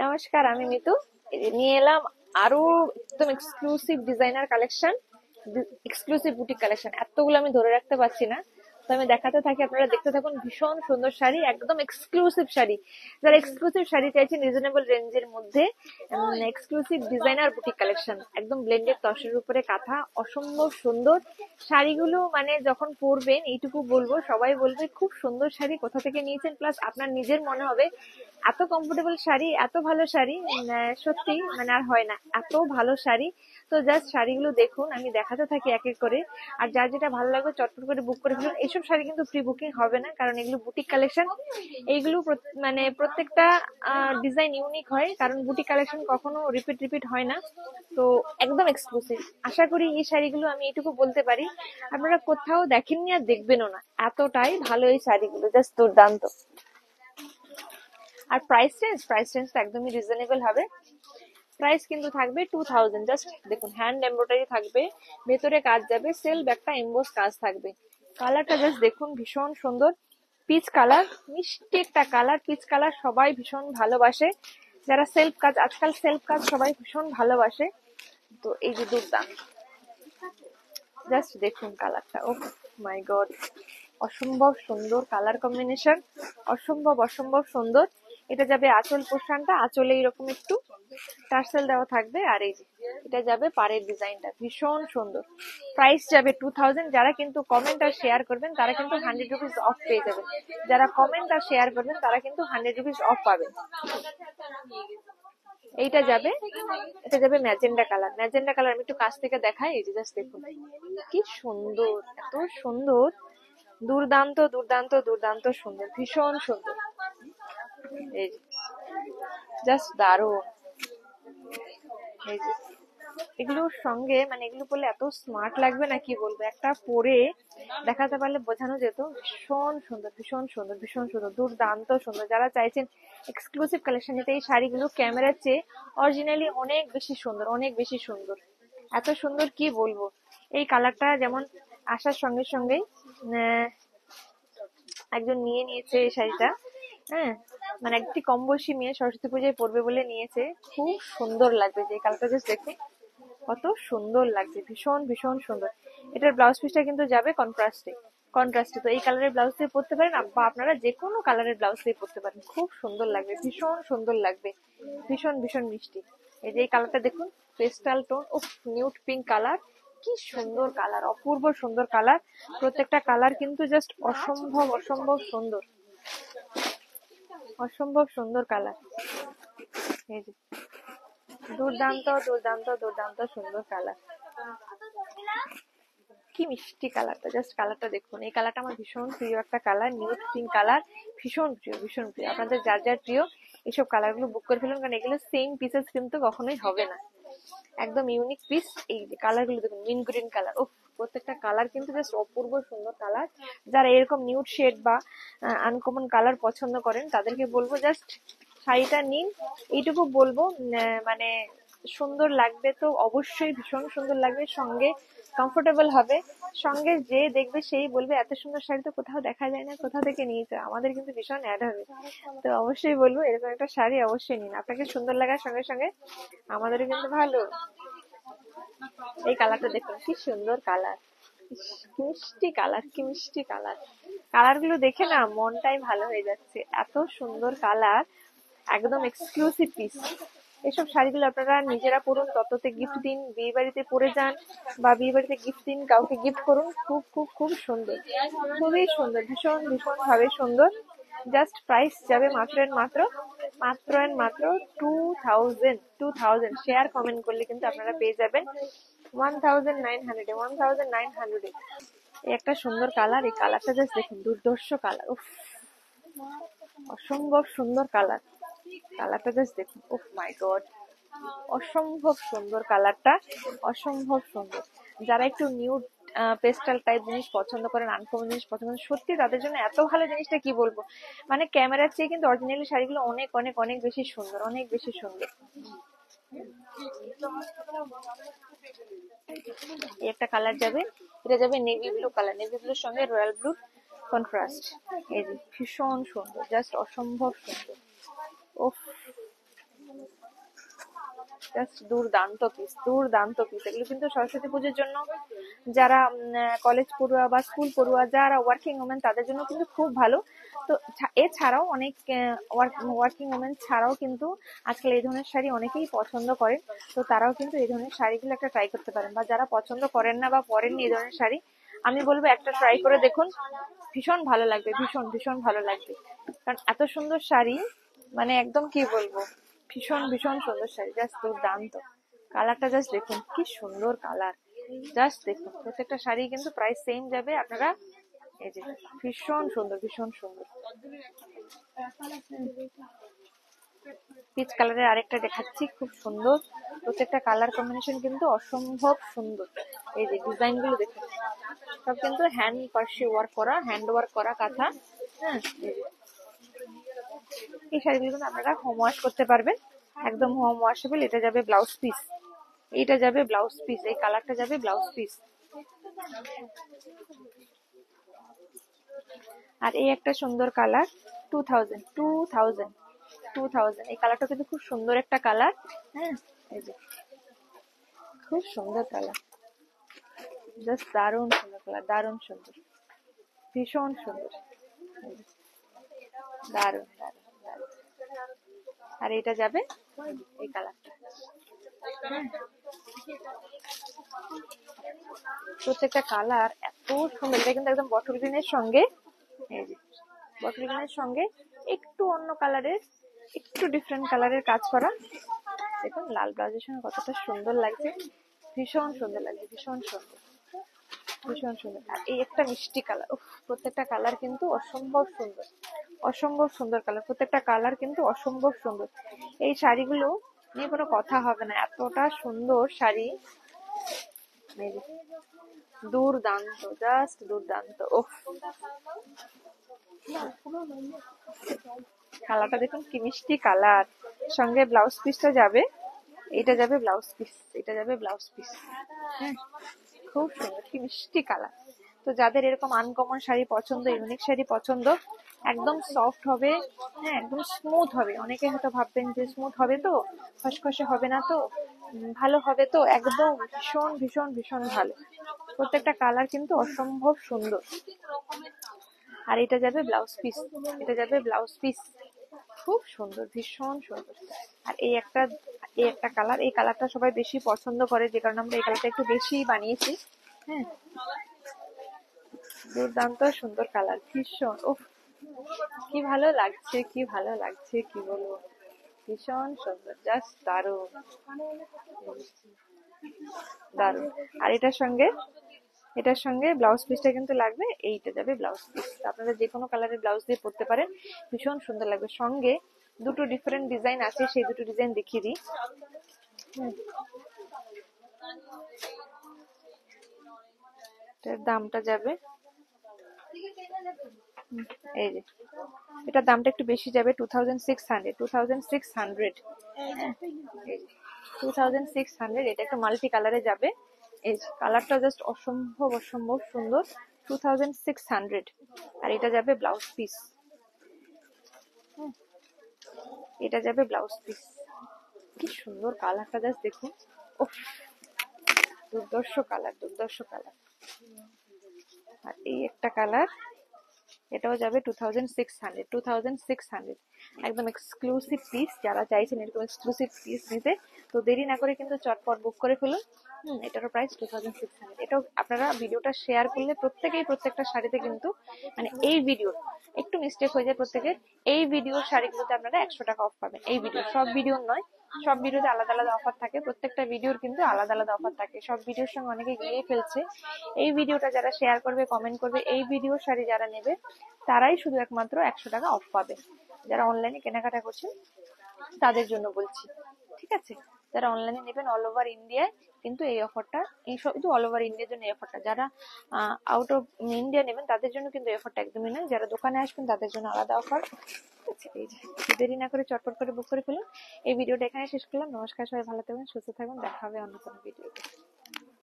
নমস্কার, আমি মিতু। নিয়ে এলাম আরো একদম exclusive designer collection, exclusive boutique collection. এতগুলো আমি ধরে রাখতে পারছি না, তো আমি দেখাতে থাকি, আপনারা দেখতে থাকুন। ভীষণ সুন্দর শাড়ি, একদম এক্সক্লুসিভ শাড়ি। যারা এক্সক্লুসিভ শাড়ি চাইছেন রিজনেবল রেঞ্জের মধ্যে, এক্সক্লুসিভ ডিজাইনার বুটিক কালেকশন, একদম ব্লেন্ডেড তসরের উপরে কাঁথা, অসম্ভব সুন্দর শাড়িগুলো। মানে যখন পরবেন এইটুকু বলবো, সবাই বলবে খুব সুন্দর শাড়ি, কোথা থেকে নিয়েছেন, প্লাস আপনার নিজের মনে হবে এত কমফোর্টেবল শাড়ি, এত ভালো শাড়ি, সত্যি মানে আর হয় না, এত ভালো শাড়ি। তো জাস্ট শাড়িগুলো দেখুন, আমি দেখাতে থাকি এক এক করে। আর যার যেটা ভালো লাগবে চটপট করে বুক করে ফেলুন। এইসব শাড়ি কিন্তু প্রি বুকিং হবে না, কারণ এগুলো বুটিক কালেকশন। এইগুলো মানে প্রত্যেকটা ডিজাইন ইউনিক হয়, কারণ বুটিক কালেকশন কখনো রিপিট হয় না। তো একদম এক্সক্লুসিভ। আশা করি এই শাড়িগুলো, আমি এটুকু বলতে পারি, আপনারা কোথাও দেখেননি আর দেখবেনও না, এতটাই ভালো এই শাড়িগুলো, জাস্ট দুর্দান্ত। আর প্রাইস রেঞ্জ তো একদমই রিজনেবল হবে। প্রাইস কিন্তু থাকবে 2000। জাস্ট দেখুন, হ্যান্ড এমব্রয়ডারি থাকবে, ভেতরে কাজ যাবে, সেলফ একটা এমবোস কাজ থাকবে। কালারটা জাস্ট দেখুন, ভীষণ সুন্দর পিচ কালার, মিষ্টি একটা কালার। পিচ কালার সবাই ভীষণ ভালোবাসে, যারা সেলফ কাজ, আজকাল সেলফ কাজ সবাই ভীষণ ভালোবাসে। তো এই যে দুর্দান্ত, জাস্ট দেখুন কালারটা, ও মাই গড, অসম্ভব সুন্দর কালার কম্বিনেশন, অসম্ভব সুন্দর। এটা যাবে আঁচল পোর্শনটা, আঁচলে এরকম একটু টার্সেল দেওয়া থাকবে, আর এই যে এটা যাবে পাড়ের ডিজাইনটা, ভীষণ সুন্দর। প্রাইস যাবে 2000। যারা কিন্তু কমেন্ট আর শেয়ার করবেন তারা কিন্তু 100 রুপিস অফ পেয়ে যাবেন। যারা কমেন্ট আর শেয়ার করবেন তারা কিন্তু 100 রুপিস অফ পাবেন। এইটা যাবে, এটা যাবে ম্যাজেন্ডা কালার। ম্যাজেন্ডা কালার আমি একটু কাছ থেকে দেখাই, এই যে জাস্ট দেখুন কি সুন্দর, এত সুন্দর, দুর্দান্ত সুন্দর, ভীষণ সুন্দর। এই যে জাস্ট দারুণ। এই যে এগুলোর সঙ্গে, মানে এগুলো পরলে এত স্মার্ট লাগবে না, কি বলবো, একটা পরে দেখাতে পারলে বোঝানো যেত। ভীষণ সুন্দর, দুর্দান্ত সুন্দর। যারা চাইছেন এক্সক্লুসিভ কালেকশন নিতে, এই শাড়িগুলো ক্যামেরার চেয়ে অরিজিনালি অনেক বেশি সুন্দর, এত সুন্দর কি বলবো। এই কালারটা যেমন আসার সঙ্গে সঙ্গেই একজন নিয়ে নিয়েছে এই শাড়িটা, হ্যাঁ, মানে একটি কম বয়সী মেয়ে সরস্বতী পূজায় পরবে বলে নিয়েছে। খুব সুন্দর লাগবে, যে কালারটা জাস্ট দেখুন কত সুন্দর লাগছে, ভীষণ সুন্দর। এটার ব্লাউজ পিসটা কিন্তু যাবে কন্ট্রাস্টে। তো এই কালারের ব্লাউজ দিয়ে পরতে পারেন, বা আপনারা যে কোনো কালারের ব্লাউজ দিয়ে পরতে পারেন, খুব সুন্দর লাগবে, ভীষণ সুন্দর লাগবে, ভীষণ মিষ্টি। এই যে এই কালারটা দেখুন, পেস্টাল টোন, ও নিউড পিঙ্ক কালার, কি সুন্দর কালার, অপূর্ব সুন্দর কালার। প্রত্যেকটা কালার কিন্তু জাস্ট অসম্ভব সুন্দর কালার। এই যে দুর্দান্ত সুন্দর কালার, কি মিষ্টি কালারটা, জাস্ট কালারটা দেখুন। এই কালারটা আমার ভীষণ প্রিয় একটা কালার, নিউড পিঙ্ক কালার, ভীষণ প্রিয়। আপনাদের যার প্রিয় এইসব কালারগুলো বুক করে ফেলুন, কারণ এগুলো সেম পিসেস কিন্তু কখনোই হবে না, একদম ইউনিক পিস। এই যে কালারগুলো দেখুন, মিন গ্রিন কালার, ও প্রত্যেকটা কালার কিন্তু জাস্ট অপূর্ব সুন্দর কালার। যারা এরকম নিউড শেড বা আনকমন কালার পছন্দ করেন, তাদেরকে বলবো জাস্ট শাড়িটা নিন। এইটুকু বলবো, মানে সুন্দর লাগবে তো অবশ্যই, ভীষণ সুন্দর লাগবে, সঙ্গে কমফোর্টেবল হবে। সঙ্গে যে দেখবে সেই বলবে এত সুন্দর শাড়ি তো কোথাও দেখা যায় না, কোথা থেকে নিয়েছে, আমাদের কিন্তু ভীষণ অ্যাড হবে। তো অবশ্যই বলবো এরকম একটা শাড়ি অবশ্যই নিন, আপনাকে সুন্দর লাগার সঙ্গে সঙ্গে আমাদেরও কিন্তু ভালো। এই কালারটা দেখুন, কি সুন্দর কালার, কি মিষ্টি কালার গুলো দেখে না মনটাই ভালো হয়ে যাচ্ছে, এত সুন্দর কালার, একদম এক্সক্লুসিভ পিস। এসব শাড়িগুলো আপনারা নিজেরা পরুন, তততে গিফট দিন, বিয়ে বাড়িতে পরে যান, বা বিয়ে বাড়িতে গিফট দিন, কাউকে গিফট করুন। খুব সুন্দর, খুবই সুন্দর, ভীষণ ভাবে সুন্দর। জাস্ট প্রাইস যাবে মাত্র 2000। শেয়ার কমেন্ট করলে কিন্তু আপনারা পেয়ে যাবেন 1900। এই একটা সুন্দর কালার, এই কালারটা জাস্ট দেখুন, দুর্ধর্ষ কালার, উফ, অসম্ভব সুন্দর কালারটা জাস্ট দেখুন, উফ মাই গড, অসম্ভব সুন্দর কালারটা, অসম্ভব সুন্দর। যারা একটু নিউড পেস্টাল টাইপ জিনিস পছন্দ করেন, আনকমন জিনিস পছন্দ করেন, সত্যি তাদের জন্য এত ভালো জিনিসটা কি বলবো। মানে ক্যামেরার চেয়ে কিন্তু অরিজিনালি শাড়িগুলো অনেক বেশি সুন্দর, এই একটা কালার যাবে, এটা যাবে নেভি ব্লু কালার, নেভি ব্লুর সঙ্গে রয়্যাল ব্লু কন্ট্রাস্ট। এই যে ভীষণ সুন্দর, জাস্ট অসম্ভব সুন্দর। জাস্ট দুর্দান্ত পিস, দুর্দান্ত পিস। এগুলো কিন্তু সরস্বতী পুজোর জন্য যারা কলেজ পড়ুয়া বা স্কুল পড়ুয়া, যারা ওয়ার্কিং ওমেন, তাদের জন্য কিন্তু খুব ভালো। তো এছাড়াও অনেক ওয়ার্কিং ওমেন ছাড়াও কিন্তু আজকাল এই ধরনের শাড়ি অনেকেই পছন্দ করেন। তো তারাও কিন্তু এই ধরনের শাড়িগুলো একটা ট্রাই করতে পারেন, বা যারা পছন্দ করেন না বা পরেননি এই ধরনের শাড়ি, আমি বলবো একটা ট্রাই করে দেখুন, ভীষণ ভালো লাগবে, ভীষণ ভীষণ ভালো লাগবে। কারণ এত সুন্দর শাড়ি, মানে একদম কি বলবো, ভীষণ ভীষণ সুন্দর শাড়ি, জাস্ট দুর্দান্ত। কালারটা জাস্ট দেখুন, কি সুন্দর কালার, জাস্ট দেখুন। প্রত্যেকটা শাড়ি কিন্তু প্রাইস সেম যাবে, আপনারা এই যে ভীষণ সুন্দর, ভীষণ সুন্দর। পিচ কালারের আরেকটা দেখাচ্ছি, খুব সুন্দর। প্রত্যেকটা কালার কম্বিনেশন কিন্তু অসম্ভব সুন্দর। এই যে ডিজাইন গুলো দেখুন, সব কিন্তু হ্যান্ড পার্সি ওয়ার্ক করা, হ্যান্ড ওয়ার্ক করা কাঁথা। হ্যাঁ, এই শাড়িগুলো কিন্তু আপনারা হোম ওয়াশ করতে পারবেন, একদম হোম ওয়াশেবল। এটা যাবে ব্লাউজ পিস, এইটা যাবে ব্লাউজ পিস, এই কালারটা যাবে ব্লাউজ পিস। আর এই একটা সুন্দর কালার, 2000 এই কালারটা কিন্তু খুব সুন্দর একটা কালার। হ্যাঁ, এই যে খুব সুন্দর কালার, জাস্ট দারুণ সুন্দর কালার, দারুণ সুন্দর, ভীষণ সুন্দর, দারুণ দারুণ দারুণ। আর এটা যাবে এই কালারটা। প্রত্যেকটা কালার এত সুন্দর। এটা কিন্তু একদম বটল গ্রিনের সঙ্গে, এই যে বটল গ্রিনের সঙ্গে একটু অন্য কালারের, একটু ডিফারেন্ট কালারের কাজ করা। দেখুন লাল ব্লাউজের সঙ্গে কতটা সুন্দর লাগছে, ভীষণ সুন্দর লাগছে, ভীষণ সুন্দর, ভীষণ সুন্দর। আর এই একটা মিষ্টি কালার, প্রত্যেকটা কালার কিন্তু অসম্ভব সুন্দর, অসম্ভব সুন্দর কালার। প্রত্যেকটা কালার কিন্তু অসম্ভব সুন্দর। এই শাড়িগুলো নিয়ে কোনো কথা হবে না, এতটা সুন্দর শাড়ি, দুর্দান্ত, জাস্ট দুর্দান্ত। কালারটা দেখুন কি মিষ্টি কালার, সঙ্গে ব্লাউজ পিসটা যাবে, এটা যাবে ব্লাউজ পিস, এটা যাবে ব্লাউজ পিস। হ্যাঁ, খুব সুন্দর, কি মিষ্টি কালার। তো যাদের এরকম আনকমন শাড়ি পছন্দ, ইউনিক শাড়ি পছন্দ, একদম সফট হবে, হ্যাঁ একদম স্মুথ হবে। অনেকে হয়তো ভাববেন যে স্মুথ হবে তো, খসখসে হবে না তো, ভালো হবে তো, একদম ভীষণ ভীষণ ভীষণ ভালো। প্রত্যেকটা কালার কিন্তু অসম্ভব সুন্দর। আর এটা যাবে ব্লাউজ পিস, এটা যাবে ব্লাউজ পিস, খুব সুন্দর, ভীষণ সুন্দর। আর এই একটা কালার, এই কালারটা সবাই বেশি পছন্দ করে, যে কারণে আমরা এই কালারটা একটু বেশি বানিয়েছি। হ্যাঁ, দুর্দান্ত সুন্দর কালার, ভীষণ, কি ভালো লাগছে, কি ভালো লাগছে, কি বলবো, ভীষণ সুন্দর, জাস্ট দারুণ দারুণ। আর এটার সঙ্গে ব্লাউজ পিসটা কিন্তু লাগবে, এইটা যাবে ব্লাউজ পিস। আপনারা যে কোনো কালারের ব্লাউজ দিয়ে পরতে পারেন, ভীষণ সুন্দর লাগবে। সঙ্গে দুটো ডিফারেন্ট ডিজাইন আছে, সেই দুটো ডিজাইন দেখিয়ে দিই। দামটা যাবে, এই যে এটার দামটা একটু বেশি যাবে, 2600। 2600, এটা একটা মাল্টি কালারে যাবে। এই কালারটা জাস্ট অসম্ভব অসম্ভব সুন্দর, 2600। আর এটা যাবে ব্লাউজ পিস, এটা যাবে ব্লাউজ পিস। কি সুন্দর কালারটা, জাস্ট দেখুন, দুর্দর্শ কালার, দুর্দর্শ কালার। আর এই একটা কালার, এটাও যাবে 2600। একদম এক্সক্লুসিভ পিস। যারা চাইছেন এরকম এক্সক্লুসিভ পিস নিতে, তো দেরি না করে কিন্তু চটপট বুক করে ফেলুন। এটারও প্রাইস 2600। এটাও আপনারা ভিডিওটা শেয়ার করলে প্রত্যেকটা শাড়িতে কিন্তু, মানে এই ভিডিও একটু মিস্টেক হয়ে যায় প্রত্যেকের, এই ভিডিওর শাড়িগুলোতে আপনারা 100 টাকা অফ পাবেন। এই ভিডিও, সব ভিডিও নয়, সব ভিডিওতে আলাদা আলাদা অফার থাকে, প্রত্যেকটা ভিডিওর কিন্তু আলাদা আলাদা অফার থাকে। সব ভিডিওর সঙ্গে অনেকে গিয়ে ফেলছে। এই ভিডিওটা যারা শেয়ার করবে, কমেন্ট করবে, এই ভিডিওর শাড়ি যারা নেবে, তারাই শুধু একমাত্র 100 টাকা অফ পাবে। যারা অনলাইনে কেনাকাটা করছেন তাদের জন্য বলছি, ঠিক আছে? যারা অনলাইনে নেবেন অল ওভার ইন্ডিয়ায় কিন্তু এই অফারটা, এই শুধু অল ওভার ইন্ডিয়ার জন্য এই অফারটা। যারা আউট অফ ইন্ডিয়া নেবেন তাদের জন্য কিন্তু এই অফারটা একদমই নয়। যারা দোকানে আসবেন তাদের জন্য আলাদা অফার। এই যে দেরি না করে চটপট করে বুক করে ফেলুন। এই ভিডিওটা এখানে শেষ করলাম। নমস্কার, সবাই ভালো থাকবেন, সুস্থ থাকবেন, দেখা হবে অন্য কোনো ভিডিওতে।